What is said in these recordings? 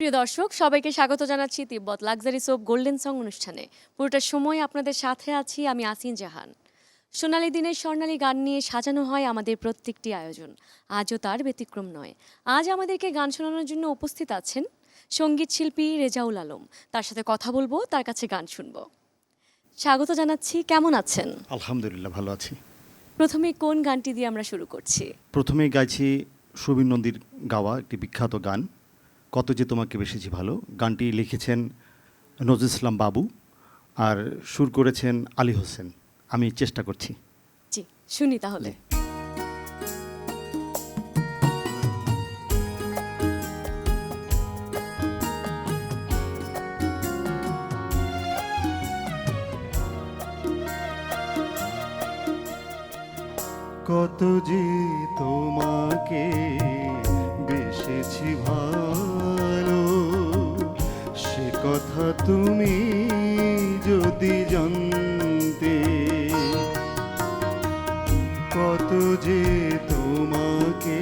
প্রিয় দর্শক সবাইকে স্বাগত জানাচ্ছি তিব্বত লাক্সারি সোপ গোল্ডেন সং অনুষ্ঠানে। পুরোটা সময় আপনাদের সাথে আছি আমি আসিন জাহান। সোনালী দিনের স্বর্ণালী গান নিয়ে সাজানো হয় আমাদের প্রত্যেকটি আয়োজন। আজও তার ব্যতিক্রম নয়। আজ আমাদেরকে গান শোনানোর জন্য উপস্থিত আছেন সঙ্গীত শিল্পী রেজাউল আলম। তার সাথে কথা বলবো, তার কাছে গান শুনবো। স্বাগত জানাচ্ছি, কেমন আছেন? আলহামদুলিল্লাহ, ভালো আছি। প্রথমে কোন গানটি দিয়ে আমরা শুরু করছি? প্রথমে গাইছি সুবীর নন্দীর গাওয়া একটি বিখ্যাত গান, কত যে তোমাকে বেসেছি ভালো। গানটি লিখেছেন নজরুল ইসলাম বাবু আর সুর করেছেন আলী হোসেন। আমি চেষ্টা করছি। জি, শুনি তাহলে। কত যে তোমাকে বেসেছি ভালো, সে কথা তুমি যদি জানতে। কত যে তোমাকে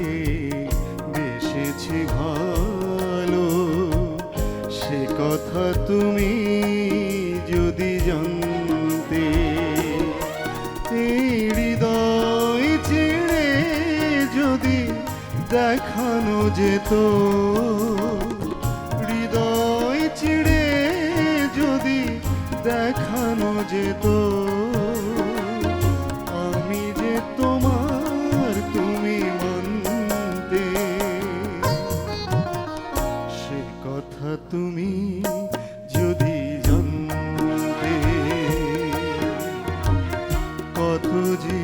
বেসেছি ভালো, সে কথা তুমি যদি জানতে। এই হৃদয় চিড়ে যদি দেখানো যেত, হৃদয় চিড়ে যদি দেখানো যেত, আমি যে তোমার তুমি মানতে। সে কথা তুমি যদি জানতে। কত যে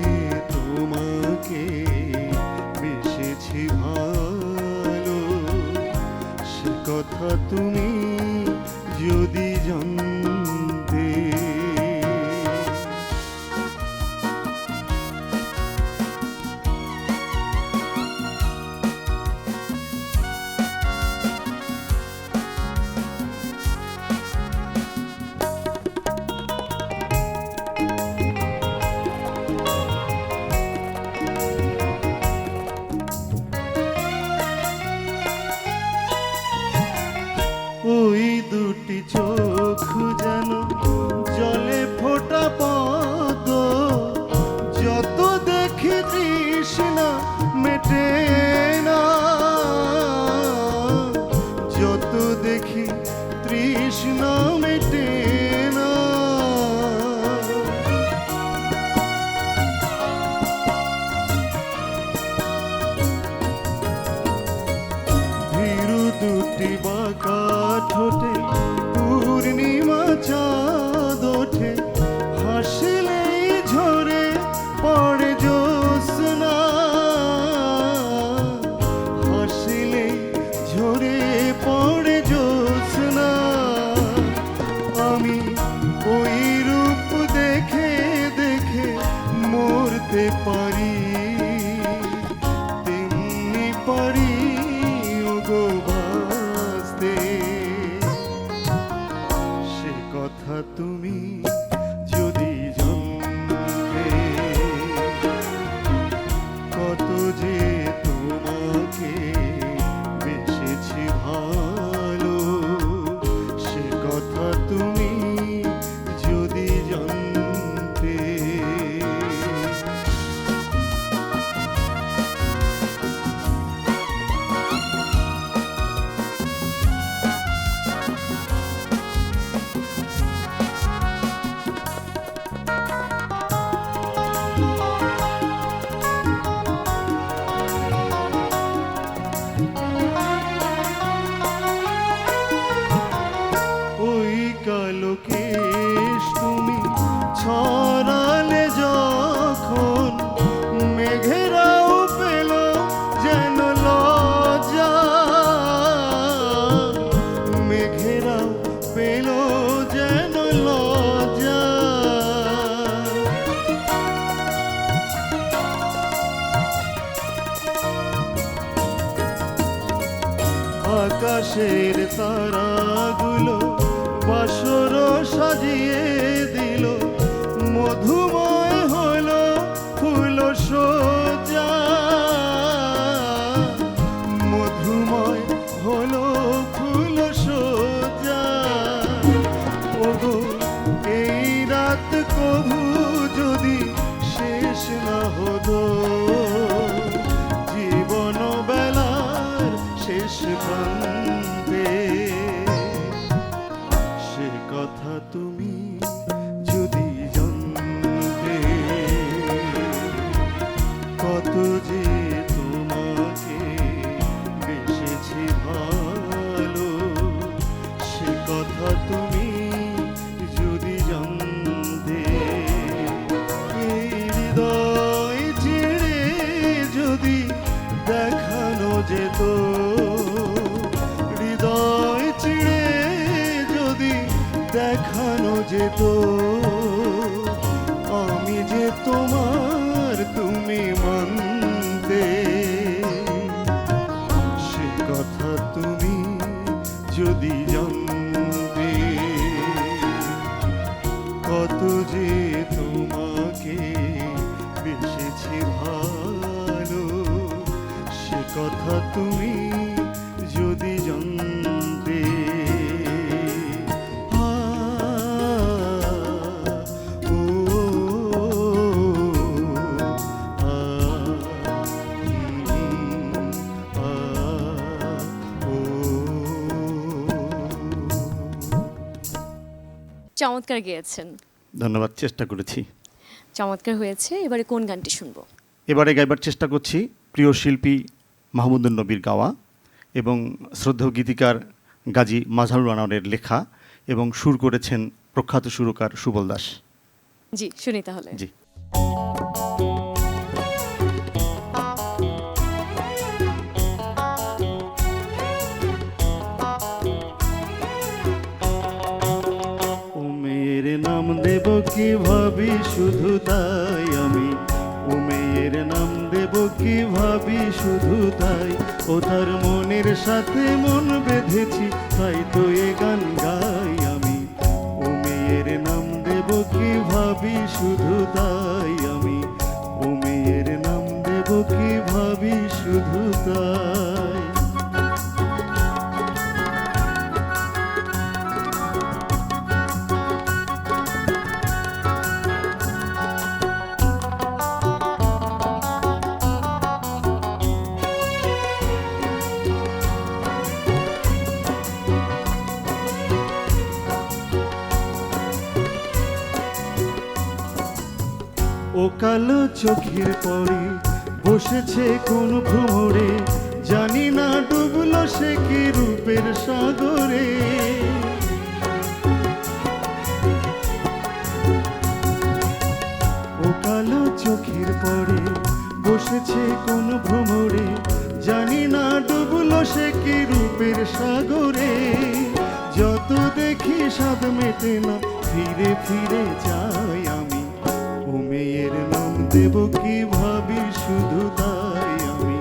তোমাকে বেসেছি ভালো, সে কথা তুমি যদি জানতে। ওই দুটি চোখ যেন জলে ফোটা পদ্ম, যত দেখি তৃষ্ণা মেটে না, যত দেখি তৃষ্ণা মেটে না। ভীরু দুটি বাঁকা ঠোঁটে পূর্ণিমা চাঁদ ওঠে, হাসলেই ঝরে পড়ে জ্যোৎস্না, হাসলেই ঝরে পড়ে জ্যোৎস্না। আমি ওই রূপ দেখে দেখে মরতে পারি, তেমনি পারি ওগো বাঁচতে। সে কথা তুমি যদি জানতে। কত যে তোমাকে বেসেছি ভালো, সে কথা তুমি যদি জানতে। ওই কালো কেশ তুমি ছড়ালে যখন, মেঘেরাও পেল যেন লজ্জা, মেঘেরাও পেল যেন লজ্জা। আকাশের তারাগুলো বাসর সাজিয়ে দিল, মধুময় হলো ফুল সজ্জা, মধুময় হলো ফুল কভু যদি শেষ না হলো জীবন বেলার শেষ প্রান্তে, সে কথা তুমি যদি জানতে, কত যে তোমাকে বেসেছি ভালো, সে কথা তুমি যদি জানতে। এই হৃদয় ছেড়ে যদি দেখানো যেত, হৃদয় ছেড়ে যদি দেখানো যেত, আমি যে তোমার তুমি মানতে, সে কথা তুমি যদি জানতে, কত যে তোমাকে বেসেছি ভালো, সে কথা তুমি যদি জানতে। আ, ও, আ, আ, ও। চমৎকার গেয়েছেন। ধন্যবাদ, চেষ্টা করেছি। চমৎকার হয়েছে। এবারে কোন গানটি শুনবো? এবারে গাইবার চেষ্টা করছি প্রিয় শিল্পী মাহমুদুন নবীর গাওয়া এবং শ্রদ্ধেয় গীতিকার গাজী মাজহারুল আনোয়ারের লেখা, এবং সুর করেছেন প্রখ্যাত সুরকার সুবল দাস। জি, শুনি তাহলে। জি। ও মেয়ের নাম দেব কি ভাবি শুধু তাই আমি, ও মেয়ের নাম দেব কি ভাবি শুধু তাই, ও তার মনের সাথে মন বেঁধেছি তাই তো এ গান গাই আমি। ও মেয়ের নাম দেব কি ভাবি শুধু তাই আমি, ও মেয়ের নাম দেব কি ভাবি শুধু তাই। ও কালো চোখের পরে বসেছে কোন ভ্রমরে, জানি না ডুবলো সে কি রূপের সাগরে। ও কালো চোখের পরে বসেছে কোন ভ্রমরে, জানি না ডুবলো সে কি রূপের সাগরে। যত দেখি স্বাদ মেটে না, ফিরে ফিরে যাই আমি। ও মেয়ের নাম দেব কি ভাবি শুধু তাই আমি,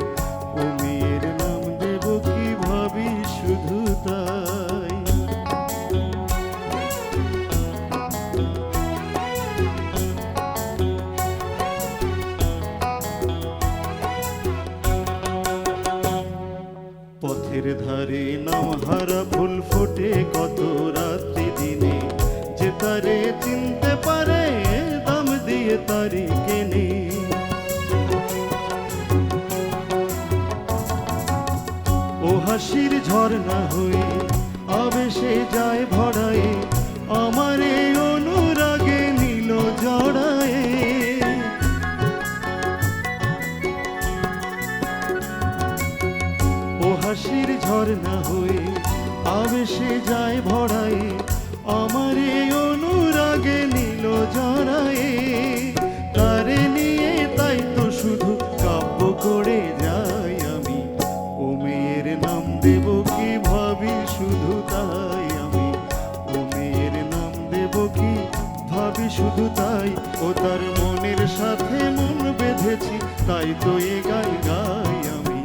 ও মেয়ের নাম দেব কি ভাবি শুধু তাই। পথের ধারে নাম হারা ফুল ফোটে কত রাত্রি দিনে, যে তারে চিনতে পারে দাম দিয়ে তারি কেনে। ও হাসির ঝর্ণা হয়ে আবেশে যায় ভরায়ে, আমার এই অনুরাগে নীল জড়ায়ে। ও হাসির ঝর্ণা হয়ে আবেশে যায় ভরায়ে, আমার এই অনুরাগে নীল জড়ায়ে। তারে নিয়ে তাই তো শুধু কাব্য করে যাই আমি। ও মেয়ের নাম দেব কি ভাবি শুধু তাই আমি, ও মেয়ের নাম দেব কি ভাবি শুধু তাই, ও তার মনের সাথে মন বেঁধেছি তাই তো এ গান গাই আমি।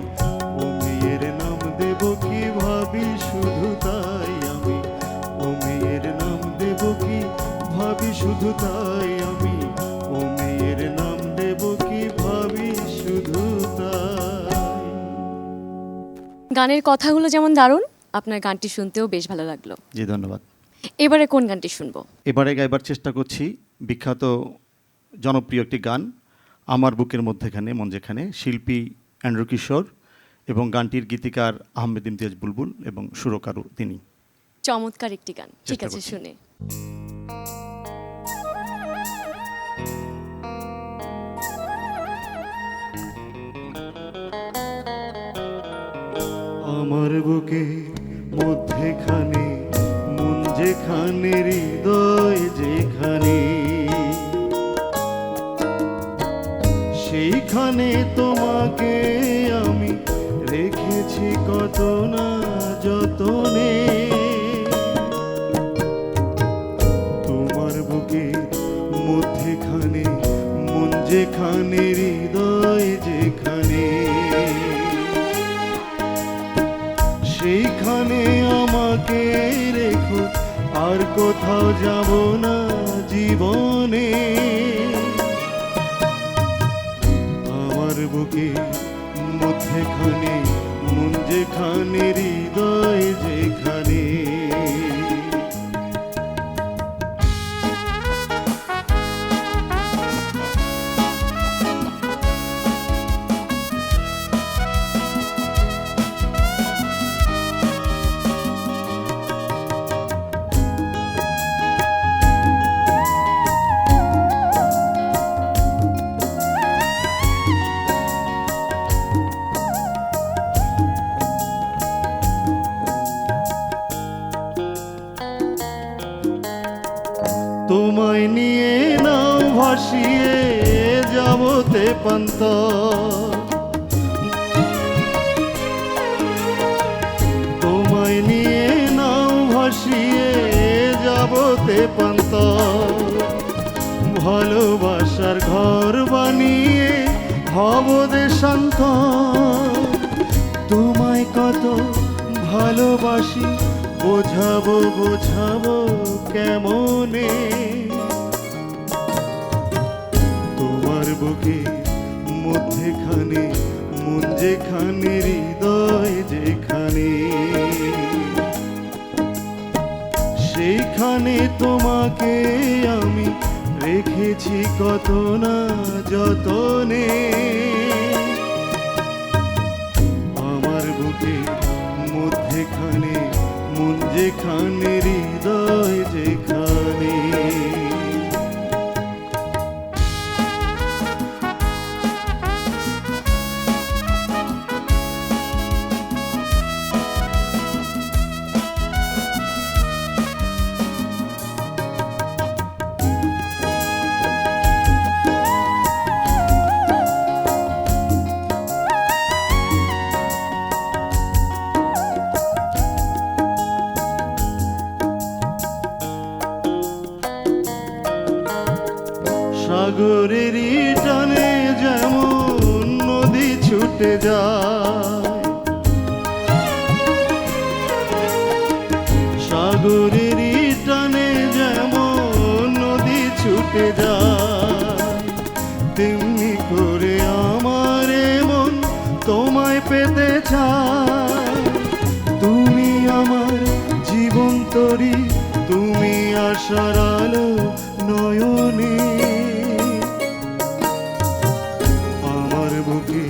ও মেয়ের নাম দেব কি ভাবি শুধু তাই আমি, ও মেয়ের নাম দেব কি ভাবি শুধু তাই আমি, ও মেয়ের নাম দেব কি ভাবি শুধু তাই। গানের কথাগুলো যেমন দারুণ, আপনার গানটি শুনতেও বেশ ভালো লাগলো। জি, ধন্যবাদ। এবারে কোন গানটি শুনবো? এবারে গাইবার চেষ্টা করছি বিখ্যাত জনপ্রিয় একটি গান আমার বুকের মধ্যেখানে মন যেখানে, শিল্পী অ্যান্ড্রু কিশোর এবং গানটির গীতিকার আহমেদ ইমতিয়াজ বুলবুল এবং সুরকারও তিনি। চমৎকার একটি গান, ঠিক চেষ্টা আছে করছি। শুনে। আমার বুকে মধ্যেখানে মন যেখানে, হৃদয় যেখানে, সেইখানে তোমাকে আমি রেখেছি কত না যতনে। তোমার বুকে মধ্যেখানে মন যেখানে, হৃদয় যেখানে, সেইখানে আমাকে রেখো, আর কোথাও যাব না জীবনে। আমার বুকে মধ্যেখানে মন যেখানে, হৃদয় যেখানে। তোমায় নিয়ে নাও ভাসিয়ে যাবতে পান্ত, তোমায় নিয়ে নাও ভাসিয়ে যাবতে পান্ত, ভালোবাসার ঘর বানিয়ে হব দেশান্ত। তোমায় কত ভালোবাসি বোঝাবো বোঝাবো কেমনে। তোমার বুকে মধ্যেখানে মন যেখানে, হৃদয় যেখানে, সেইখানে তোমাকে আমি রেখেছি কত না যতনে। আমার বুকে মধ্যেখানে মন যেখানে, হৃদয় যেখানে। সাগরেরই টানে যেমন নদী ছুটে যায়, সাগরেরই টানে যেমন নদী ছুটে যায়, তেমনি করে আমার মন তোমায় পেতে চায়। তুমি আমার জীবন তরি, তুমি আশার আলো নয়নে। আমার বুকে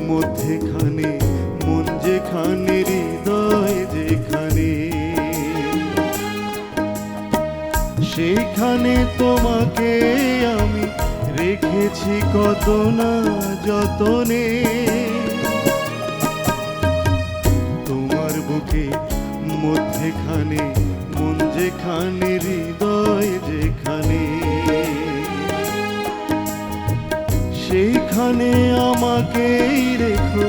মধ্যেখানে মন যেখানে, হৃদয় যেখানে, সেইখানে তোমাকে আমি রেখেছি কত না যতনে। তোমার বুকে মধ্যেখানে মন যেখানে, হৃদয় যেখানে, সেইখানে আমাকেই রেখো,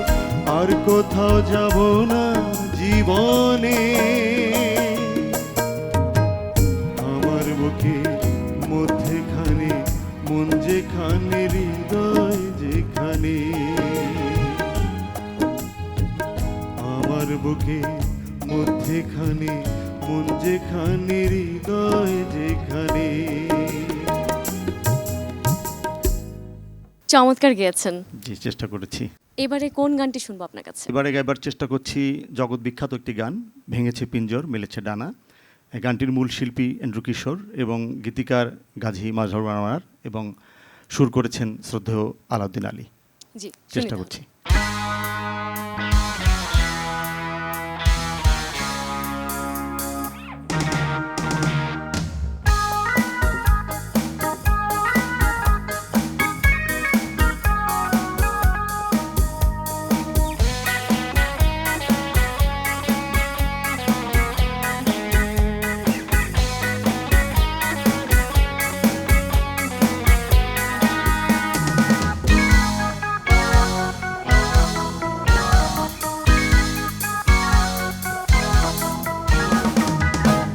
আর কোথাও যাব না জীবনে। আমার বুকে মধ্যেখানে মন যেখানে, হৃদয় যেখানে, আমার বুকে মধ্যেখানে মন যেখানে, হৃদয় যেখানে। চমৎকার গেয়েছেন। জি, চেষ্টা করেছি। এবারে কোন গানটি শুনবো আপনার কাছে? এবারে গাইবার চেষ্টা করছি জগৎ বিখ্যাত একটি গান, ভেঙেছে পিঞ্জর মেলেছে ডানা, এই গানটির মূল শিল্পী এন্ড্রু কিশোর এবং গীতিকার গাজী মাজহারুল আনোয়ার এবং সুর করেছেন শ্রদ্ধেয় আলাউদ্দিন আলী। জি, চেষ্টা শুনি করছি।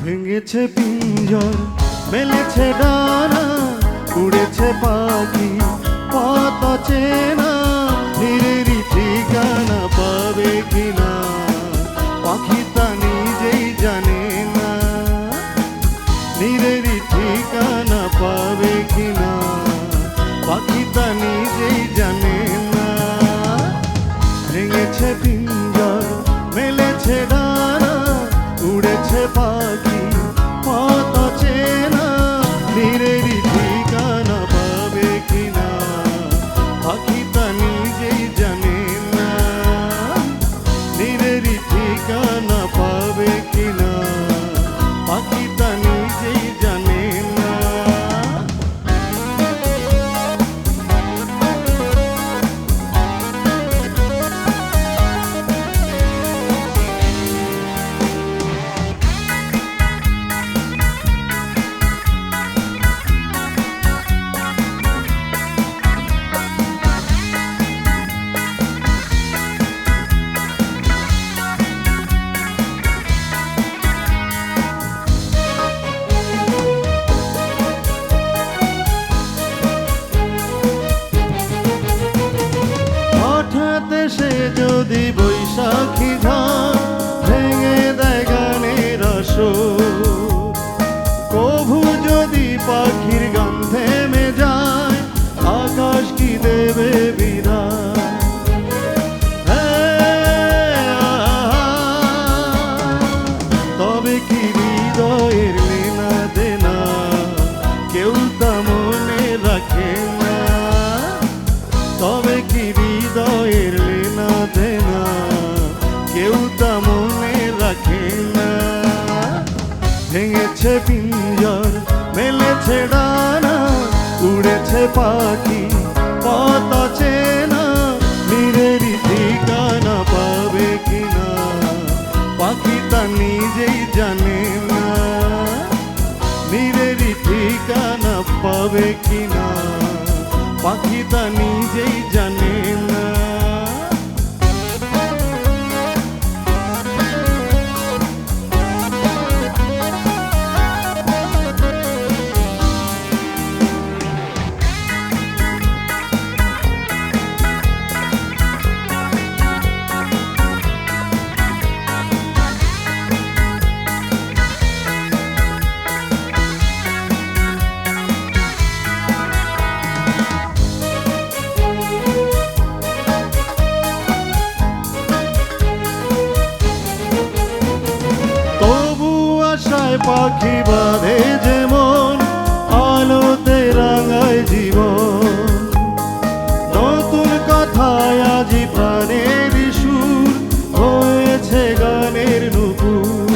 ভেঙেছে পিঞ্জর, মেলেছে ডানা, উড়েছে পাখি পথ চেনা, নিরেরই ঠিকানা পাবে কিনা পাখি তা নিজেই জানে না, নিরেরই ঠিকানা পাবে কিনা পাখি তা নিজেই জানে না। ভেঙেছে পিঞ্জর, মেলেছে ডানা, উড়েছে পাখি পথ চেনা, নিরেরই ঠিকানা পাবে কিনা পাখি তা নিজেই জানে না, নিরেরই ঠিকানা পাবে কিনা পাখি তা নিজেই জানে না। হঠাৎ এসে যদি বৈশাখী ঝড় ভেঙে দেয় গানের আসর, কভু যদি পাখির গান থেমে যায় আকাশ কি দেবে বিদায়। তবে কি হৃদয়ের লেনা দেনা কেউ তা মনে রাখে না, তবে কি হৃদয়ের লেনা দেনা কেউ তা মনে রাখে না। ভেঙেছে পিঞ্জর, মেলেছে ডানা, উড়েছে পাখি পথ চেনা, নিরেরই ঠিকানা পাবে কিনা পাখি তা নিজেই জানে না, নিরেরই ঠিকানা পাবে কিনা পাখি তা নিজেই জানে না। তবু আশায় পাখি বাঁধে যেমন, আলোতে রাঙায় জীবন, নতুন কথায় আজি প্রাণের সুর হয়েছে গানের নুপুর।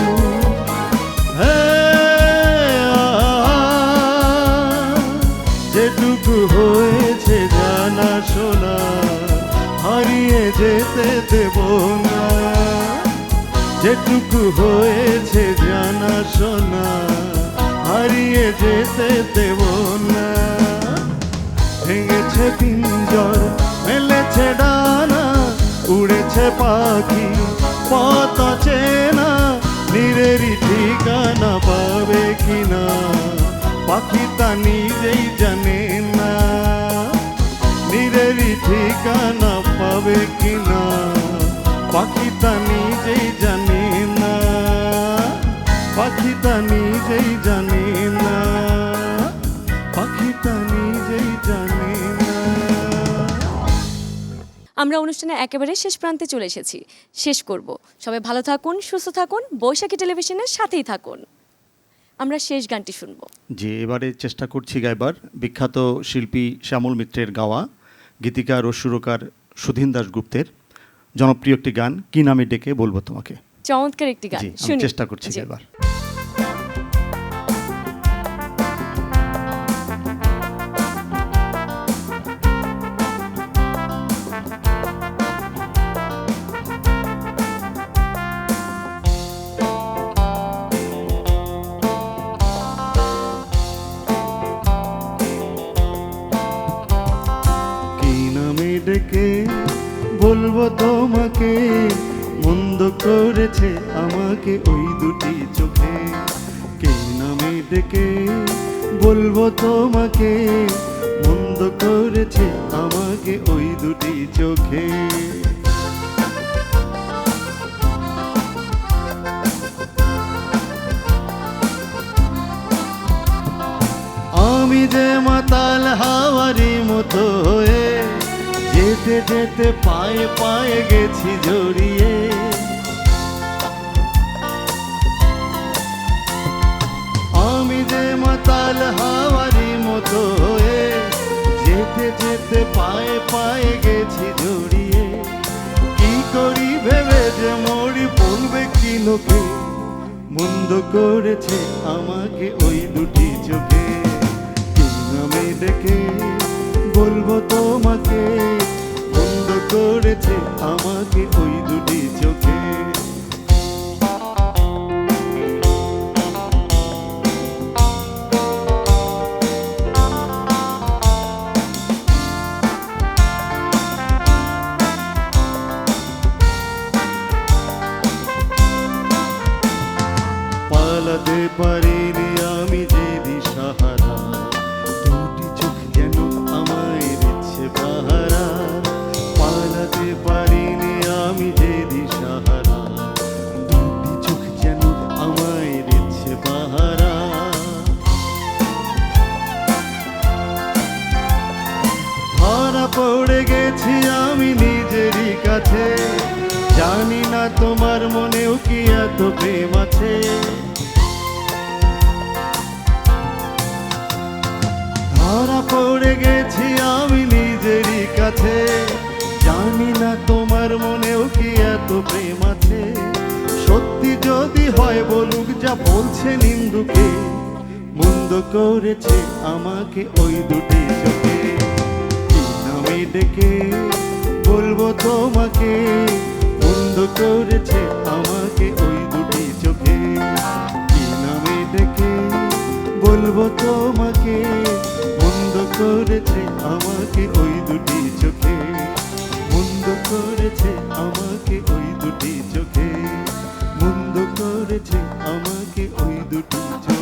যেটুকু হয়েছে জানা শোনা হারিয়ে যেতে দেব না, যেটুকু হয়েছে জানা শোনা হারিয়ে যেতে দেব না। ভেঙেছে পিঞ্জর, মেলেছে ডানা, উড়েছে পাখি পথ চেনা, নিরেরই ঠিকানা পাবে কিনা পাখি তা নিজেই জানে না, নিরেরই ঠিকানা পাবে কিনা পাখি তা নিজেই জানে না, পাখি তা নিজেই জানে না, পাখি তা নিজেই জানে না। আমরা অনুষ্ঠানে একেবারে শেষ প্রান্তে চলে এসেছি, শেষ করব। সবাই ভালো থাকুন, সুস্থ থাকুন, বৈশাখী টেলিভিশনের সাথেই থাকুন। আমরা শেষ গানটি শুনবো। যে এবারে চেষ্টা করছি গাইবার বিখ্যাত শিল্পী শ্যামল মিত্রের গাওয়া, গীতিকার ও সুরকার সুধীন দাশগুপ্তের জনপ্রিয় একটি গান, কি নামে ডেকে বলবো তোমাকে। চমৎকার একটি গান জি, আমি শুনি। চেষ্টা করছি জি। গাইবার। কি নামে ডেকে বলবো তোমাকে, মন্দ করেছে আমাকে ওই দুটি চোখে। কি নামে ডেকে বলবো তোমাকে, মন্দ করেছে আমাকে ওই দুটি চোখে। আমি যে মাতাল হাওয়ারি মতো হয়ে যেতে যেতে পায়ে পায়ে গেছি জড়িয়ে। আমি যে মাতাল হাওয়ারি মতো হয়ে যেতে যেতে পায়ে পায়ে গেছি জড়িয়ে। কি করি ভেবে যে মরি বলবে কি লোকে, মন্দ করেছে আমাকে ওই দুটি চোখে। কি নামে ডেকে বলবো তোমাকে, মন্দ করেছে আমাকে ওই দুটি চোখে। পালাতে পারিনি আমি যে দিশাহারা, দুটি চোখ যেন আমায় দিচ্ছে পাহারা। পালাতে পারিনি আমি যে দিশাহারা, দুটি চোখ যেন আমায় দিচ্ছে পাহারা। ধরা পড়ে গেছি আমি নিজেরই কাছে, জানি না তোমার মনেও কি এত প্রেম আছে। ধরা পড়ে গেছি আমি নিজেরই কাছে, জানি না তোমার মনেও কি এত প্রেম আছে। সত্যি যদি হয় বলুক যা বলছে নিন্দুকে, মন্দ করেছে আমাকে ওই দুটি চোখে। কি নামে ডেকে বলবো তোমাকে, মন্দ করেছে আমাকে ওই দুটি চোখে। কি নামে ডেকে বলবো তোমাকে, মন্দ করেছে আমাকে ওই দুটি চোখে। মন্দ করেছে আমাকে ওই দুটি চোখে, মন্দ করেছে আমাকে ওই দুটি চোখে।